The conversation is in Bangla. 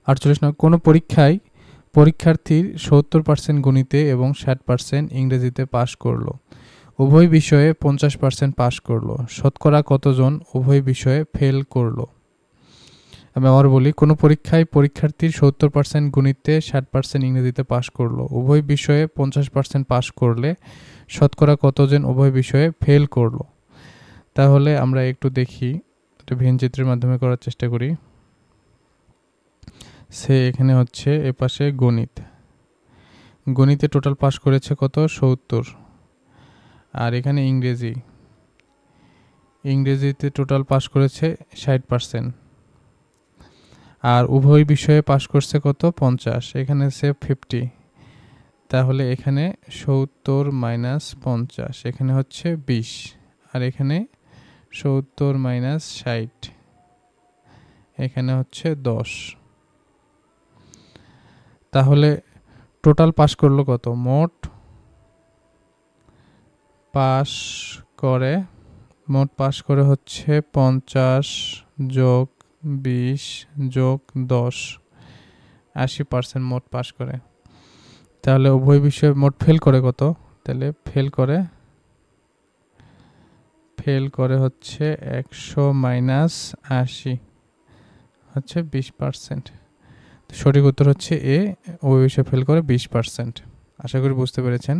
48 নম্বর, কোনো পরীক্ষায় পরীক্ষার্থীর 70% গণিতে এবং 60% ইংরেজিতে পাশ করলো, উভয় বিষয়ে 50% পাশ করলো, শতকরা কতজন উভয় বিষয়ে ফেল করলো? আমি আবার বলি, কোনো পরীক্ষায় পরীক্ষার্থীর 70% গণিতে 60% ইংরেজিতে পাশ করলো, উভয় বিষয়ে 50% পাশ করলে শতকরা কতজন উভয় বিষয়ে ফেল করলো? তাহলে আমরা একটু দেখি, একটা ভিন্ন চিত্রের মাধ্যমে করার চেষ্টা করি। সে এখানে হচ্ছে এপাশে গণিতে টোটাল পাস করেছে কত? 70। আর এখানে ইংরেজিতে টোটাল পাস করেছে 60%। আর উভয় বিষয়ে পাস করছে কত? 50। এখানে সে 50। তাহলে এখানে 70 মাইনাস 50, এখানে হচ্ছে 20। আর এখানে 70 মাইনাস 60, এখানে হচ্ছে 10। তাহলে টোটাল পাস করলো কত? মোট পাস করে হচ্ছে 50 যোগ 20 যোগ 10, 80% মোট পাস করে। তাহলে উভয় বিষয়ে মোট ফেল করে কত? তাহলে ফেল করে হচ্ছে 100 মাইনাস 80, হচ্ছে 20%। সঠিক উত্তর হচ্ছে এ, উভয় বিষয়ে ফেল করে 20%। আশা করি বুঝতে পেরেছেন।